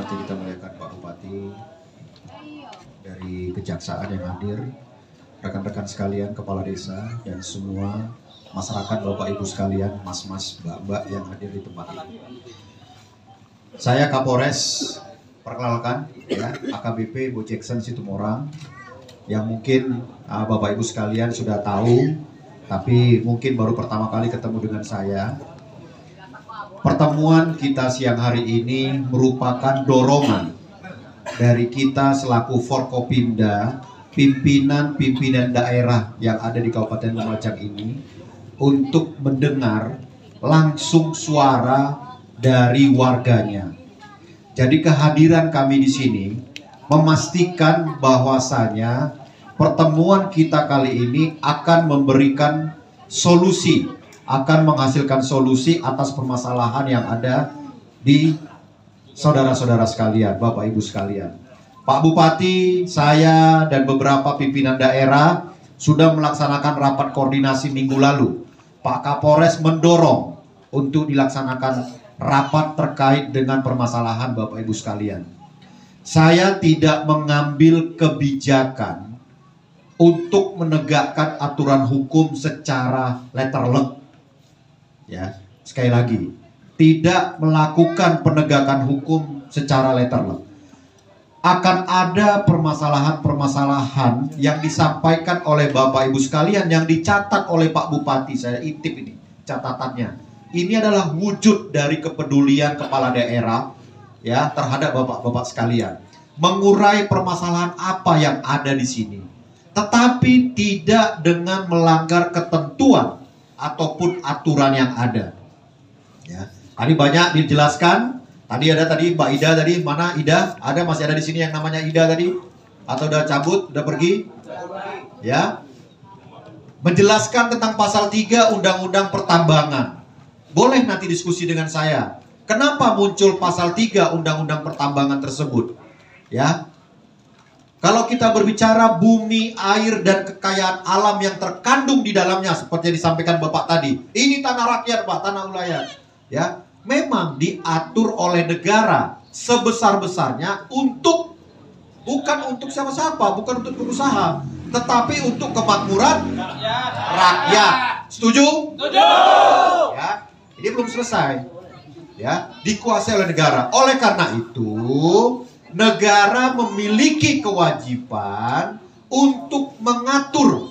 hormati, kita muliakan Pak Bupati, dari Kejaksaan yang hadir, rekan-rekan sekalian, kepala desa, dan semua masyarakat, Bapak Ibu sekalian, mas-mas, mbak-mbak yang hadir di tempat ini. Saya Kapolres, perkenalkan ya, AKBP Bu Jackson Situmorang, yang mungkin Bapak Ibu sekalian sudah tahu, tapi mungkin baru pertama kali ketemu dengan saya. Pertemuan kita siang hari ini merupakan dorongan dari kita selaku Forkopimda, pimpinan daerah yang ada di Kabupaten Lumajang ini, untuk mendengar langsung suara dari warganya. Jadi kehadiran kami di sini memastikan bahwasanya pertemuan kita kali ini akan memberikan solusi, akan menghasilkan solusi atas permasalahan yang ada di saudara-saudara sekalian, Bapak Ibu sekalian. Pak Bupati, saya dan beberapa pimpinan daerah sudah melaksanakan rapat koordinasi minggu lalu. Pak Kapolres mendorong untuk dilaksanakan rapat terkait dengan permasalahan Bapak Ibu sekalian. Saya tidak mengambil kebijakan untuk menegakkan aturan hukum secara letterlek. Ya, sekali lagi, tidak melakukan penegakan hukum secara letterlek. Akan ada permasalahan-permasalahan yang disampaikan oleh Bapak Ibu sekalian, yang dicatat oleh Pak Bupati. Saya intip ini catatannya. Ini adalah wujud dari kepedulian kepala daerah ya terhadap Bapak-bapak sekalian. Mengurai permasalahan apa yang ada di sini, tetapi tidak dengan melanggar ketentuan ataupun aturan yang ada. Ya, tadi banyak dijelaskan. Tadi ada Mbak Ida tadi, mana Ida? Ada, masih ada di sini yang namanya Ida tadi? Atau udah cabut, udah pergi? Ya. Menjelaskan tentang pasal 3 Undang-Undang Pertambangan. Boleh nanti diskusi dengan saya. Kenapa muncul pasal 3 Undang-Undang Pertambangan tersebut? Ya. Kalau kita berbicara bumi, air, dan kekayaan alam yang terkandung di dalamnya, seperti yang disampaikan Bapak tadi, ini tanah rakyat, Pak, tanah ulayat. Ya, memang diatur oleh negara sebesar-besarnya untuk, bukan untuk siapa-siapa, bukan untuk pengusaha, tetapi untuk kemakmuran rakyat. Setuju? Setuju. Ya, ini belum selesai. Ya, dikuasai oleh negara. Oleh karena itu, negara memiliki kewajiban untuk mengatur,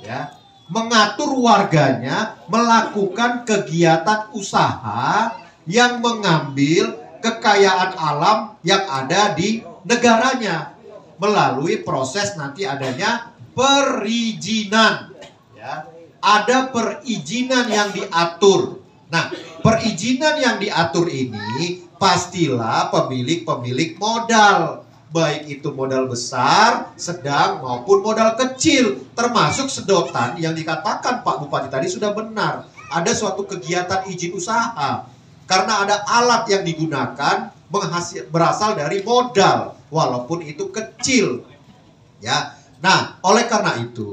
ya, mengatur warganya melakukan kegiatan usaha yang mengambil kekayaan alam yang ada di negaranya melalui proses nanti adanya perizinan. Ya, ada perizinan yang diatur. Nah, perizinan yang diatur ini pastilah pemilik modal, baik itu modal besar, sedang maupun modal kecil, termasuk sedotan yang dikatakan Pak Bupati tadi sudah benar. Ada suatu kegiatan izin usaha, karena ada alat yang digunakan berasal dari modal, walaupun itu kecil. Ya, nah oleh karena itu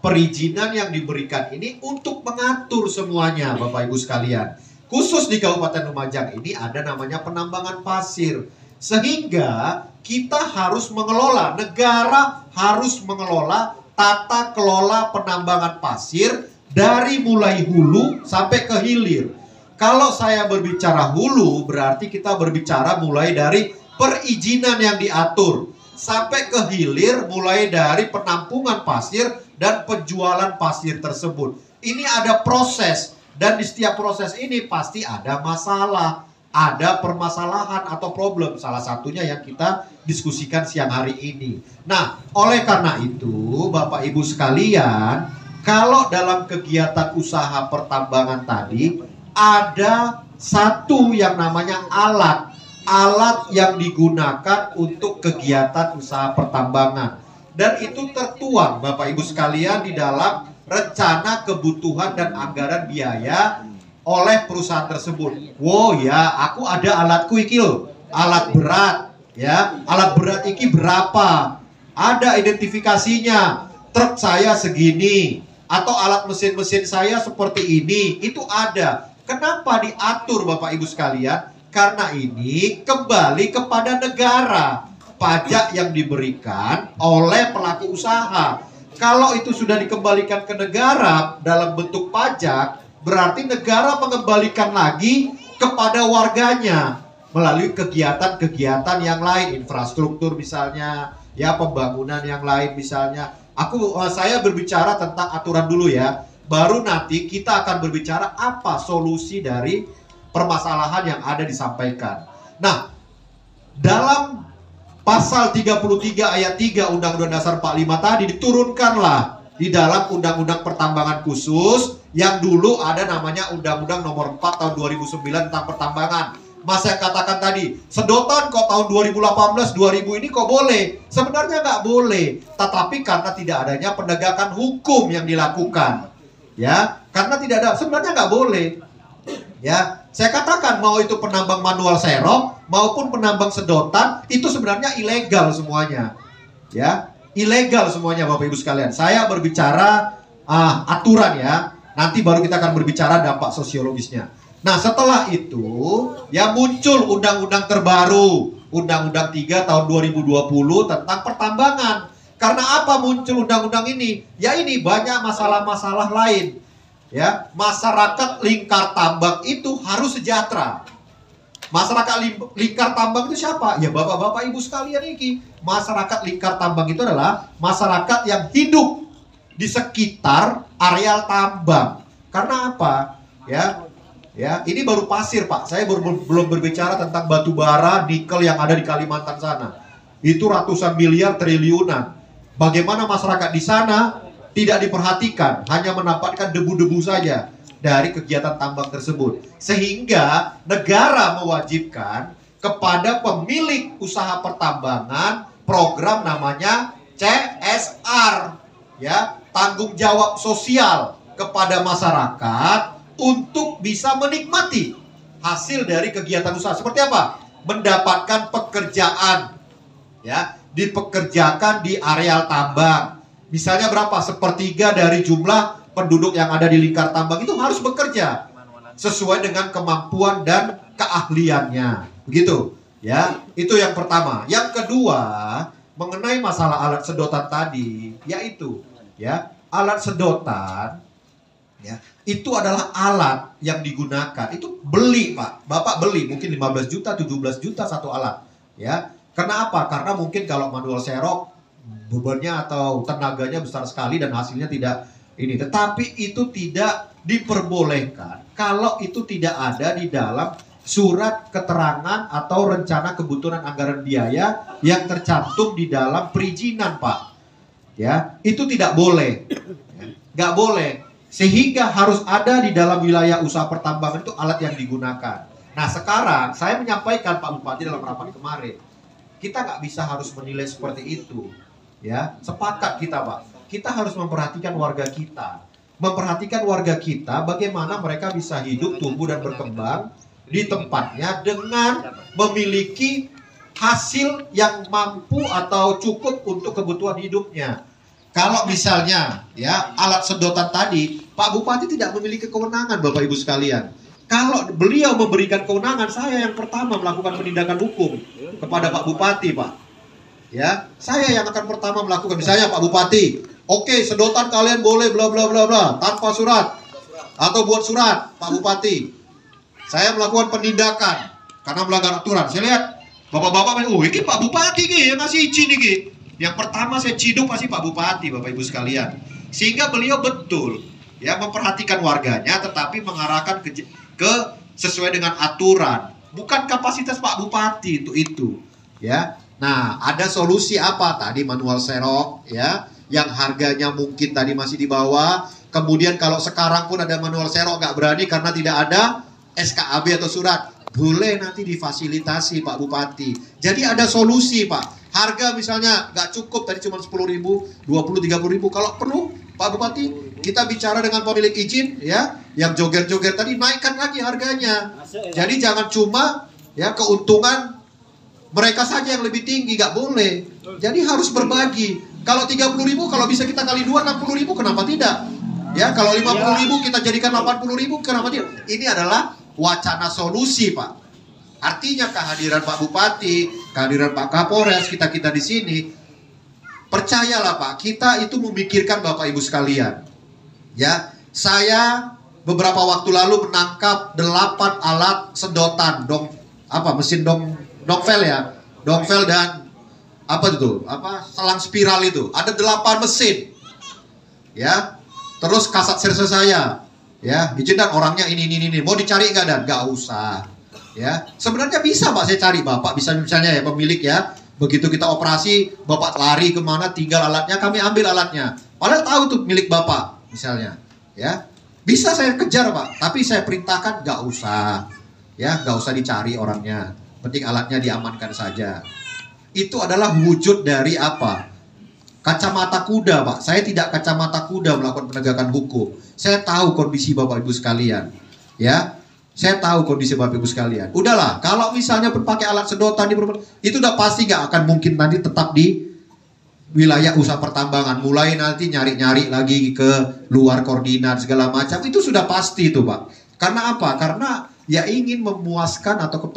perizinan yang diberikan ini untuk mengatur semuanya, Bapak Ibu sekalian. Khusus di Kabupaten Lumajang ini ada namanya penambangan pasir. Sehingga kita harus mengelola, negara harus mengelola tata kelola penambangan pasir dari mulai hulu sampai ke hilir. Kalau saya berbicara hulu, berarti kita berbicara mulai dari perizinan yang diatur sampai ke hilir, mulai dari penampungan pasir dan penjualan pasir tersebut. Ini ada proses. Dan di setiap proses ini pasti ada masalah, ada permasalahan atau problem. Salah satunya yang kita diskusikan siang hari ini. Nah, oleh karena itu, Bapak Ibu sekalian, kalau dalam kegiatan usaha pertambangan tadi, ada satu yang namanya alat yang digunakan untuk kegiatan usaha pertambangan. Dan itu tertuang, Bapak Ibu sekalian, di dalam rencana kebutuhan dan anggaran biaya oleh perusahaan tersebut. Wow ya, aku ada alatku iki loh, alat berat ya, alat berat iki berapa? Ada identifikasinya. Truk saya segini atau alat mesin-mesin saya seperti ini, itu ada. Kenapa diatur Bapak Ibu sekalian? Karena ini kembali kepada negara. Pajak yang diberikan oleh pelaku usaha. Kalau itu sudah dikembalikan ke negara dalam bentuk pajak, berarti negara mengembalikan lagi kepada warganya melalui kegiatan-kegiatan yang lain, infrastruktur misalnya, ya pembangunan yang lain misalnya. Saya berbicara tentang aturan dulu ya. Baru nanti kita akan berbicara apa solusi dari permasalahan yang ada disampaikan. Nah, dalam Pasal 33 ayat 3 Undang-Undang Dasar 45 tadi diturunkanlah di dalam Undang-Undang Pertambangan Khusus yang dulu ada namanya Undang-Undang Nomor 4 Tahun 2009 tentang pertambangan. Mas saya katakan tadi, sedotan kok tahun 2018, 2000 ini kok boleh? Sebenarnya nggak boleh, tetapi karena tidak adanya penegakan hukum yang dilakukan, ya, karena tidak ada, sebenarnya nggak boleh. Ya, saya katakan mau itu penambang manual serok maupun penambang sedotan itu sebenarnya ilegal semuanya. Ya, ilegal semuanya Bapak Ibu sekalian. Saya berbicara aturan ya. Nanti baru kita akan berbicara dampak sosiologisnya. Nah, setelah itu ya muncul undang-undang terbaru, Undang-Undang 3 tahun 2020 tentang pertambangan. Karena apa muncul undang-undang ini? Ya ini banyak masalah-masalah lain. Ya, masyarakat lingkar tambang itu harus sejahtera. Masyarakat lingkar tambang itu siapa? Ya bapak-bapak ibu sekalian ini. Masyarakat lingkar tambang itu adalah masyarakat yang hidup di sekitar areal tambang. Karena apa? Ya, ini baru pasir Pak. Saya belum berbicara tentang batu bara, nikel yang ada di Kalimantan sana. Itu ratusan miliar, triliunan. Bagaimana masyarakat di sana tidak diperhatikan, hanya mendapatkan debu-debu saja dari kegiatan tambang tersebut. Sehingga negara mewajibkan kepada pemilik usaha pertambangan program namanya CSR, ya, tanggung jawab sosial kepada masyarakat untuk bisa menikmati hasil dari kegiatan usaha. Seperti apa? Mendapatkan pekerjaan, ya, dipekerjakan di areal tambang. Misalnya berapa? Sepertiga dari jumlah penduduk yang ada di lingkar tambang itu harus bekerja sesuai dengan kemampuan dan keahliannya. Begitu, ya. Itu yang pertama. Yang kedua, mengenai masalah alat sedotan tadi, yaitu ya, alat sedotan ya, itu adalah alat yang digunakan. Itu beli, Pak. Bapak beli mungkin 15 juta, 17 juta satu alat, ya. Kenapa? Karena mungkin kalau manual serok bebannya atau tenaganya besar sekali dan hasilnya tidak ini. Tetapi itu tidak diperbolehkan kalau itu tidak ada di dalam surat keterangan atau rencana kebutuhan anggaran biaya yang tercantum di dalam perizinan, Pak. Ya, itu tidak boleh. Nggak boleh. Sehingga harus ada di dalam wilayah usaha pertambangan itu alat yang digunakan. Nah, sekarang saya menyampaikan Pak Bupati dalam rapat kemarin, kita nggak bisa harus menilai seperti itu. Ya, sepakat kita Pak. Kita harus memperhatikan warga kita. Memperhatikan warga kita bagaimana mereka bisa hidup, tumbuh dan berkembang di tempatnya dengan memiliki hasil yang mampu atau cukup untuk kebutuhan hidupnya. Kalau misalnya ya alat sedotan tadi, Pak Bupati tidak memiliki kewenangan Bapak Ibu sekalian. Kalau beliau memberikan kewenangan, saya yang pertama melakukan penindakan hukum kepada Pak Bupati, Pak. Ya, saya yang akan pertama melakukan. Misalnya Pak Bupati, oke, sedotan kalian boleh bla bla bla bla tanpa surat atau buat surat, Pak Bupati. Saya melakukan penindakan karena melanggar aturan. Saya lihat bapak-bapak, ini Pak Bupati yang ngasih izin ini. Yang pertama saya ciduk pasti Pak Bupati, Bapak Ibu sekalian. Sehingga beliau betul ya memperhatikan warganya, tetapi mengarahkan ke sesuai dengan aturan. Bukan kapasitas Pak Bupati itu ya. Nah, ada solusi apa tadi manual serok ya, yang harganya mungkin tadi masih di bawah. Kemudian kalau sekarang pun ada manual serok nggak berani karena tidak ada SKAB atau surat, boleh nanti difasilitasi Pak Bupati. Jadi ada solusi Pak. Harga misalnya nggak cukup tadi cuma 10.000, 20-30.000. Kalau perlu Pak Bupati kita bicara dengan pemilik izin ya, yang joger-joger tadi naikkan lagi harganya. Jadi jangan cuma ya keuntungan mereka saja yang lebih tinggi, nggak boleh. Jadi harus berbagi. Kalau 30.000, kalau bisa kita kali 2, 60.000, kenapa tidak? Ya, kalau 50.000 kita jadikan 80.000, kenapa tidak? Ini adalah wacana solusi, Pak. Artinya kehadiran Pak Bupati, kehadiran Pak Kapolres, kita di sini, percayalah Pak, kita itu memikirkan Bapak Ibu sekalian. Ya, saya beberapa waktu lalu menangkap 8 alat sedotan, mesin dongvel ya, dongvel dan selang spiral itu. Ada 8 mesin. Ya, terus kasat serse saya. Ya, izin dan orangnya ini. Mau dicari nggak dan? Nggak usah. Ya, sebenarnya bisa Pak saya cari Bapak, bisa misalnya ya pemilik ya. Begitu kita operasi, Bapak lari kemana, tinggal alatnya, kami ambil alatnya. Padahal tahu tuh milik Bapak, misalnya. Ya, bisa saya kejar Pak, tapi saya perintahkan nggak usah. Ya, nggak usah dicari orangnya. Penting alatnya diamankan saja. Itu adalah wujud dari apa? Kacamata kuda Pak. Saya tidak kacamata kuda melakukan penegakan hukum. Saya tahu kondisi Bapak Ibu sekalian. Ya. Saya tahu kondisi Bapak Ibu sekalian. Udahlah, kalau misalnya berpakai alat sedotan itu udah pasti nggak akan mungkin nanti tetap di wilayah usaha pertambangan. Mulai nanti nyari-nyari lagi ke luar koordinat segala macam, itu sudah pasti itu Pak. Karena apa? Karena ya ingin memuaskan atau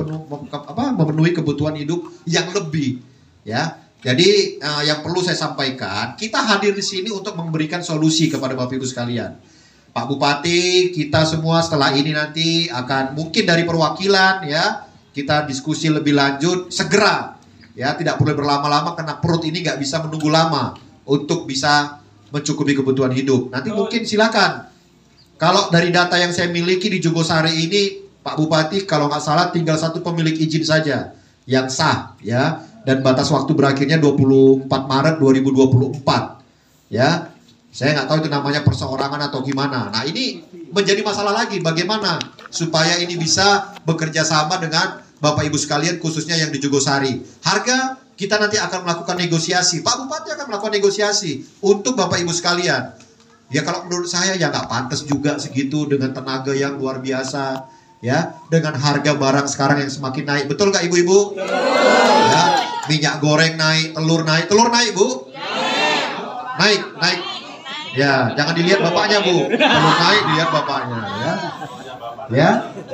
memenuhi kebutuhan hidup yang lebih. Ya, jadi yang perlu saya sampaikan, kita hadir di sini untuk memberikan solusi kepada Bapak Ibu sekalian. Pak Bupati, kita semua setelah ini nanti akan mungkin dari perwakilan ya, kita diskusi lebih lanjut segera ya, tidak perlu berlama-lama karena perut ini nggak bisa menunggu lama untuk bisa mencukupi kebutuhan hidup. Nanti mungkin silakan. Kalau dari data yang saya miliki di Jogosari ini, Pak Bupati kalau nggak salah tinggal 1 pemilik izin saja yang sah ya, dan batas waktu berakhirnya 24 Maret 2024 ya. Saya nggak tahu itu namanya perseorangan atau gimana. Nah ini menjadi masalah lagi, bagaimana supaya ini bisa bekerja sama dengan Bapak Ibu sekalian, khususnya yang di Jogosari. Harga kita nanti akan melakukan negosiasi. Pak Bupati akan melakukan negosiasi untuk Bapak Ibu sekalian. Ya kalau menurut saya ya nggak pantas juga segitu dengan tenaga yang luar biasa. Ya, dengan harga barang sekarang yang semakin naik. Betul nggak Ibu-Ibu? Ya, minyak goreng naik, telur naik Bu? Naik. Ya, jangan dilihat bapaknya Bu. Kalau naik dilihat bapaknya ya. Ya.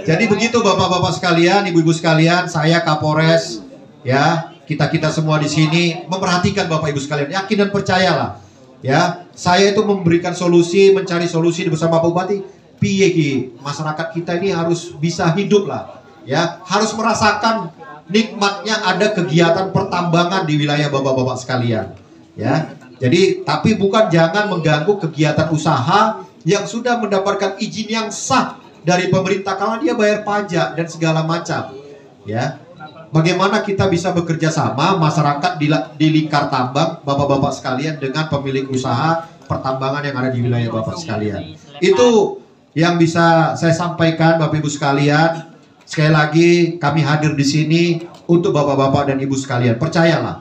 Jadi begitu Bapak-bapak sekalian, Ibu-ibu sekalian, saya Kapolres ya, kita semua di sini memperhatikan Bapak Ibu sekalian. Yakin dan percayalah. Ya, saya itu memberikan solusi, mencari solusi bersama Pak Bupati. Piye ki, masyarakat kita ini harus bisa hidup lah. Ya, harus merasakan nikmatnya ada kegiatan pertambangan di wilayah Bapak-bapak sekalian. Ya. Jadi, tapi jangan mengganggu kegiatan usaha yang sudah mendapatkan izin yang sah dari pemerintah karena dia bayar pajak dan segala macam. Ya, bagaimana kita bisa bekerja sama masyarakat di lingkar tambang, bapak-bapak sekalian dengan pemilik usaha pertambangan yang ada di wilayah bapak sekalian. Itu yang bisa saya sampaikan Bapak Ibu sekalian. Sekali lagi kami hadir di sini untuk bapak-bapak dan ibu sekalian. Percayalah,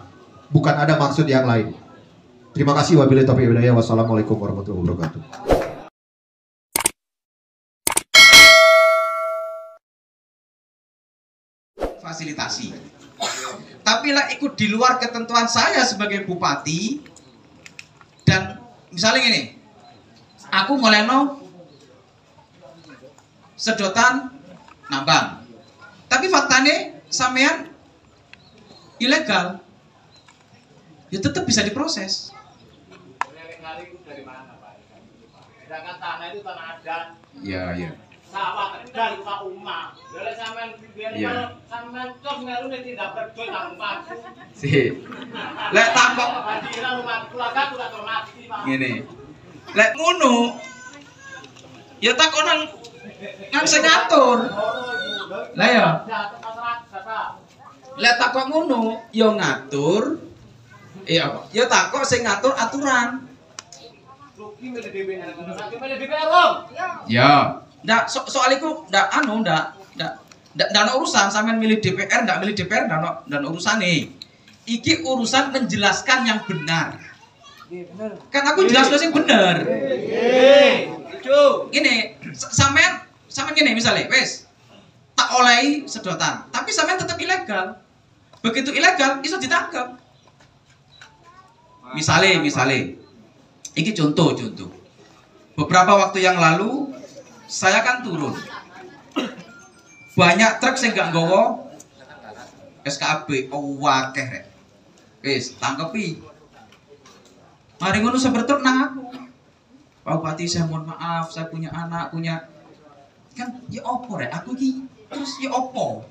bukan ada maksud yang lain. Terima kasih. Wabillahi taufiq wal hidayah. Wassalamualaikum warahmatullahi wabarakatuh. Fasilitasi. Tapi lah ikut di luar ketentuan saya sebagai bupati. Dan misalnya gini, aku ngoleno sedotan nambang. Tapi faktanya sampean ilegal. Ya tetap bisa diproses. Sedangkan tanah itu tanah adat. Iya. Sawah dan rumah umat. Dari sampean biar sampean cok melu tidak berdoa tanggung paku. Si. Lek takok hadiran rumah keluarga udah mati, Pak. Ngene. Lek ngono ya takon nang sing ngatur. Lah ya. Lek takok ngono ya ngatur. Apa? Ya takok sing ngatur aturan. Ya. Ndak soal itu ndak urusan sampean milih DPR ndak milih DPR ndak urusan nih. Iki urusan menjelaskan yang benar. Kan aku jelaskan yang benar. Gini, sampean gini misalnya, wes tak olehi sedotan, tapi sampean tetap ilegal. Begitu ilegal, iso ditangkap. Misalnya, ini contoh. Beberapa waktu yang lalu, saya kan turun. Banyak truk yang nggak nggawa SKAB akeh rek. Wis, tangkepi. Mari ngono sebertut nang aku. Pak Bupati, saya mohon maaf, saya punya anak, punya kan ya opo rek, aku iki terus ya opo?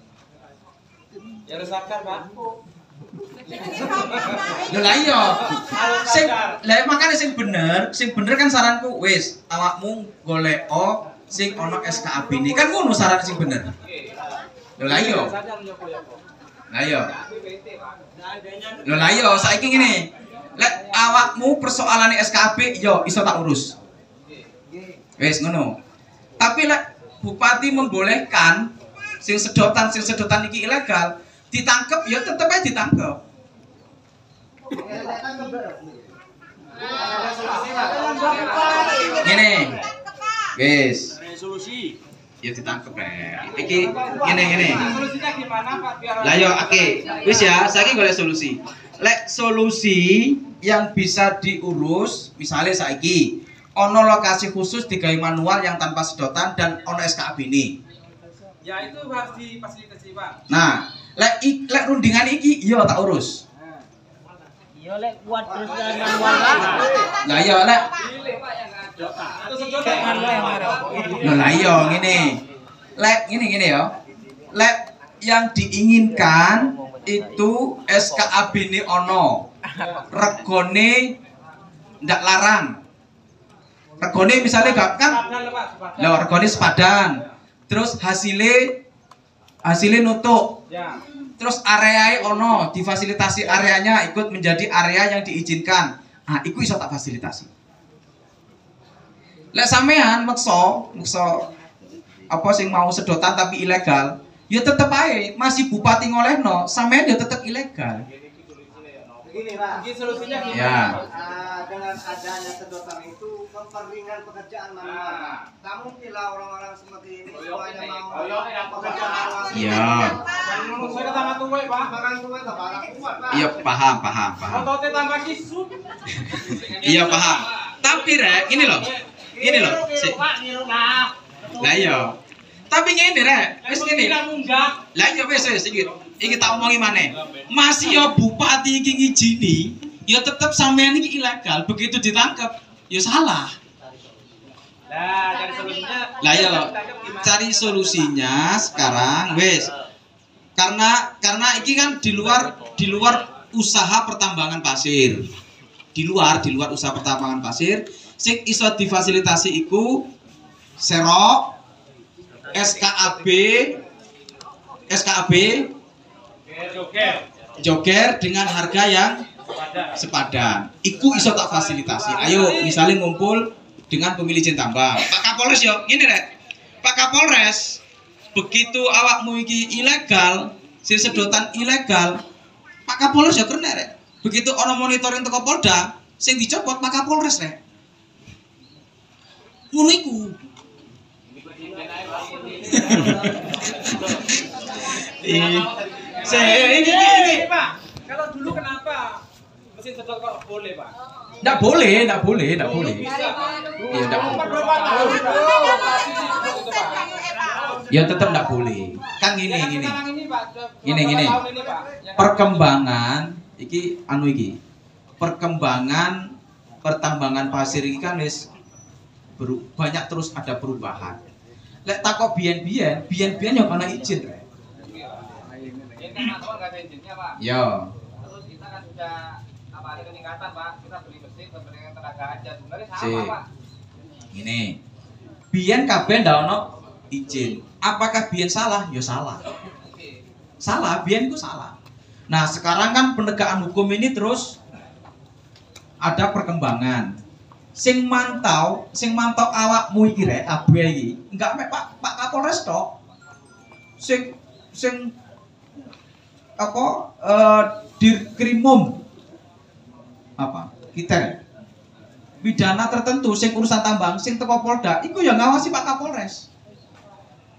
Ya resapkan, Pak. Lho lah iya. Sing lah makane sing bener kan saranku wis awakmu goleko sing ana SKAB ini. Kan ngono saran sing bener. Lho lah iya. Lah iya. Lho lah iya, saiki ngene. Lek awakmu persoalane SKAB yo iso tak urus. Wis ngono. Tapi lek bupati membolehkan sing sedotan iki ilegal, ditangkep ya tetep aja ditangkep. Gini, guys. Resolusi. Ya ditangkep ya. Iki gini. Solusinya gimana, Pak? Biar Lah yo oke. Wis ya, saiki golek solusi. Lek solusi yang bisa diurus, misalnya saiki ono lokasi khusus digawe manual yang tanpa sedotan dan ono SKAB ini. ya itu harus difasilitasi, Pak. Nah, lek rundingan iki yo tak urus. Iya lek kuat terus dan manual lah. Lah iya lek. Itu sedotan Loh lah iya ngene. Lek ngene ya. Lek yang diinginkan itu SKAB ini ono. Regone ndak larang. Regone misalnya gak kan lho regone sepadan. Terus hasilnya nutuk. Ya. Terus areanya ono, difasilitasi areanya ikut menjadi area yang diizinkan. Ah, iku iso tak fasilitasi. Lek sampean meksa apa sing mau sedotan tapi ilegal, ya tetep ae masih bupati ngolehno, sampean ya tetep ilegal. Begini Pak, Mungkin solusinya gimana? Ya. Dengan adanya sedotan itu memperringan pekerjaan manual. Namun bila orang-orang seperti ini semuanya mau pekerjaan manual. Iya. Saya tambah tuwe, Pak. Makan tuh tak barang kuat Pak. Iya paham. Ototnya tambah kisut. Iya paham. Tapi rek, ini loh. Lah iya. Tapi ngene rek, wis ngene. Lah iya wis iki tak omongi maneh. Masih ya bupati iki ngijini, ya tetep sampean iki ilegal. Begitu ditangkap, ya salah. Nah, cari solusinya. Lah ya, cari solusinya sekarang wis. Karena iki kan di luar usaha pertambangan pasir. Di luar usaha pertambangan pasir, sing iso difasilitasi iku serok SKAB joger dengan harga yang sepadan. Iku iso tak fasilitasi. Ayo, misalnya ngumpul dengan pemilih Jen Tambang. Pak Kapolres yo, ngene rek. Pak Kapolres, begitu awakmu iki ilegal, sing sedotan ilegal, Pak Kapolres yo kena rek. Begitu ono monitoring teko Polda, sing dicopot Pak Kapolres rek. Ngono iku. Ini, Pak. Kalau dulu kenapa mesin sedot kok boleh, Pak? Nggak boleh. Bisa. Iya, nggak boleh. Berapa tahun itu? Ya tetap nggak boleh. Kan gini. Sekarang ini, Pak. Gini. Tahun ini, Pak. Perkembangan iki perkembangan pertambangan pasir iki kan wis banyak terus ada perubahan. Lek takok biyen yo ana izin rek. Ini kan manual nggak ada izinnya, Pak. Yo. Terus kita kan sudah ada peningkatan, Pak. Kita beli mesin dengan tenaga aja. Sebenarnya Si. sama, Pak. Ini. Biyen kabeh ndak ono izin. Apakah biyen salah? Ya salah. Salah, biyen ku salah. Nah, sekarang kan penegakan hukum ini terus ada perkembangan. Sing mantau awakmu iki rek kabeh iki. Enggak mek Pak Kapolres tok. Sing Dirkrimum kita pidana tertentu sing urusan tambang sing teko Polda iku ya ngawasi Pak Kapolres.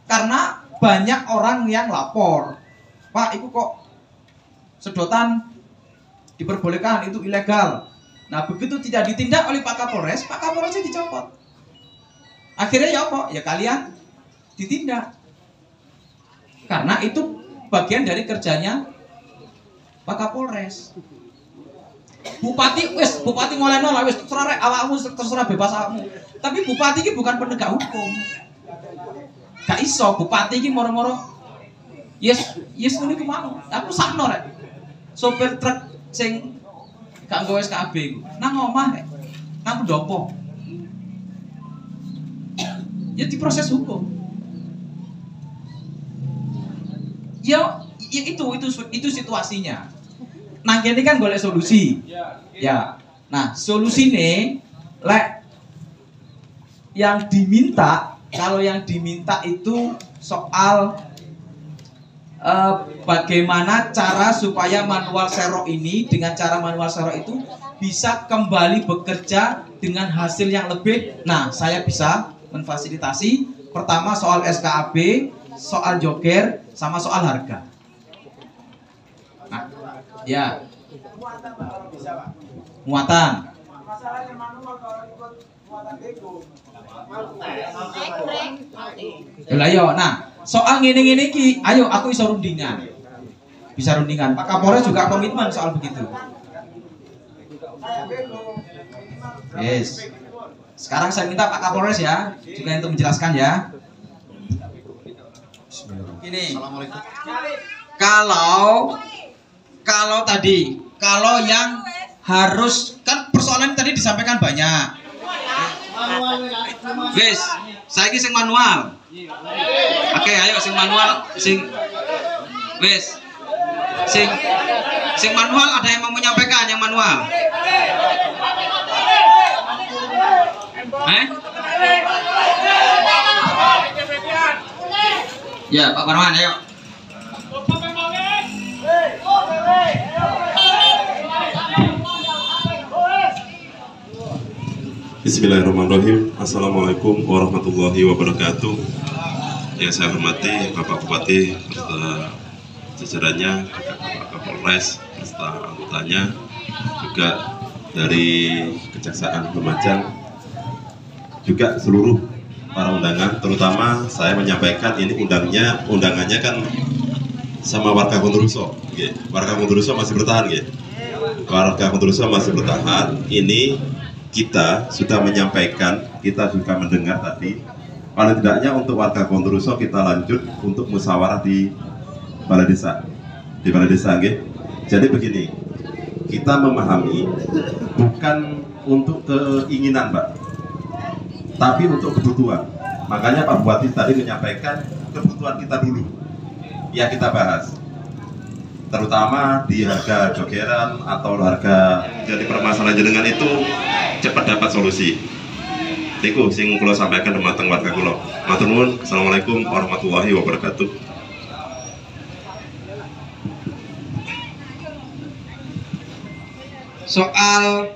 Karena banyak orang yang lapor, Pak, iku kok sedotan diperbolehkan, itu ilegal. Nah, begitu tidak ditindak oleh Pak Kapolresnya dicopot. Akhirnya ya apa? Ya kalian ditindak. Karena itu bagian dari kerjanya Pak Kapolres. Bupati ngolehno lah wis terserah rek awakmu, terserah bebas awakmu. Tapi bupati iki bukan penegak hukum. Gak iso bupati iki moro-moro yes ngene ku mau. Aku sakno rek. Sopir truk sing gak nggawe SKB iku nang omah rek. Nang pendopo. Ya diproses hukum. Ya itu situasinya. Nah kene kan golek solusi. Ya. Nah, solusine lek yang diminta, kalau yang diminta itu soal bagaimana cara supaya manual serok ini dengan cara manual serok itu bisa kembali bekerja dengan hasil yang lebih. Nah, saya bisa memfasilitasi pertama soal SKAB, soal joker, sama soal harga. Nah, ya. Muatan. Ayo, nah, soal ngene-ngene iki, ayo aku iso rundingan. Bisa rundingan. Pak Kapolres juga komitmen soal begitu. Yes. Sekarang saya minta Pak Kapolres ya, juga untuk menjelaskan ya. Gini. Kalau yang harus kan persoalan tadi disampaikan banyak. Wes, saiki sing manual. Oke, ayo sing manual, wes. Sing manual ada yang mau menyampaikan yang manual? Ya, Pak Marwan, ayo. Bismillahirrahmanirrahim. Assalamualaikum warahmatullahi wabarakatuh. Yang saya hormati Bapak Bupati beserta jajarannya, Bapak Kapolres beserta anggotanya, juga dari Kejaksaan Lumajang, juga seluruh para undangan. Terutama saya menyampaikan ini undangannya kan sama warga Gondoruso. Warga Gondoruso masih bertahan, warga Gondoruso masih bertahan. Ini kita sudah menyampaikan, kita juga mendengar tadi. Paling tidaknya untuk warga Gondoruso kita lanjut untuk musyawarah di balai desa. Jadi begini, kita memahami bukan untuk keinginan, Pak, tapi untuk kebutuhan. Makanya Pak Bupati tadi menyampaikan kebutuhan kita dulu, ya kita bahas. Terutama di harga jogeran atau harga jadi permasalahan jenengan itu cepat dapat solusi. Iku sing kula sampaikan dumateng warga kula. Matur nuwun. Assalamualaikum warahmatullahi wabarakatuh. Soal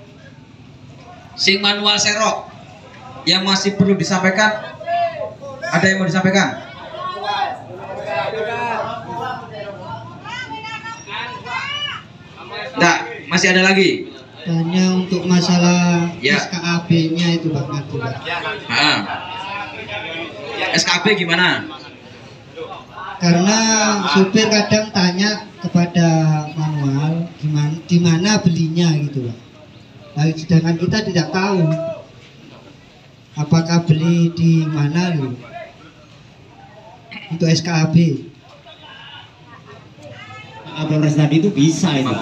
sing manual serok yang masih perlu disampaikan, ada yang mau disampaikan? Enggak, masih ada lagi. Hanya untuk masalah SKAB-nya itu Bang Adi. SKAB gimana? Karena supir kadang tanya kepada manual di mana belinya gitu, Pak. Nah, sedangkan kita tidak tahu apakah beli di mana gitu. Untuk SKAB. Kapolres tadi itu bisa itu.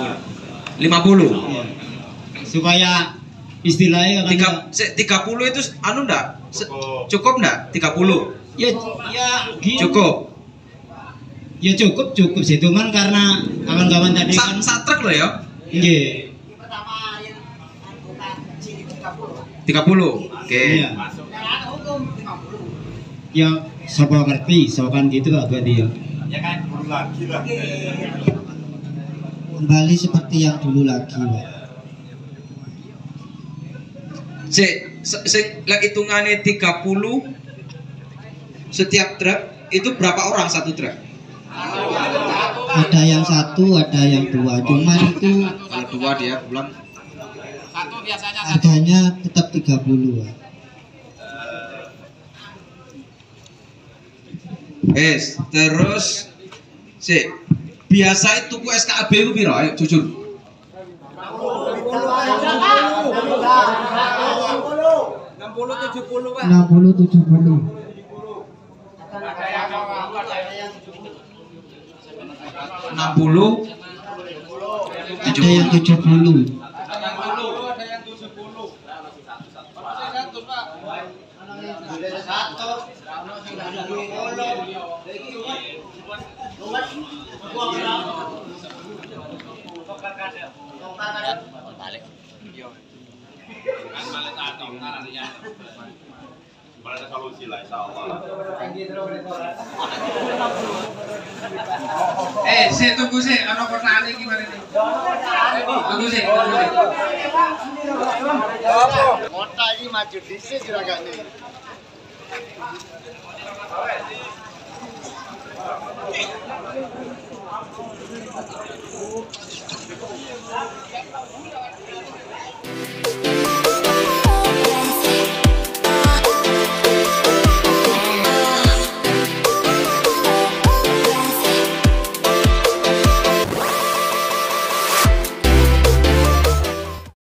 50. Ya. Supaya istilahnya 30 itu anu enggak? Cukup enggak? 30. Ya gini. Cukup. Ya cukup sih, cuman karena kawan-kawan tadi kan truk loh ya. Nggih. 30. Oke. Iya. Ya sapa ngerti, sokan gitu Pak Bupati ya. Ya kan dulu lagi lah. Kembali seperti yang dulu lagi, Pak. Lah hitungannya 30 setiap truk itu berapa orang satu truk? Ada yang satu, ada yang dua. Cuman itu Kalau dua dia bulan Satu biasanya harganya tetap 30, Pak. terus Biasa tuku SKAB ku piro? Ayo jujur. 60-70. Ada yang 60 Ada yang 70. Ada solusi lah insya Allah. Tunggu sih, ana pertanyaan iki gimana nih? Tunggu sih. Kota ini maju dhisik juragan nih.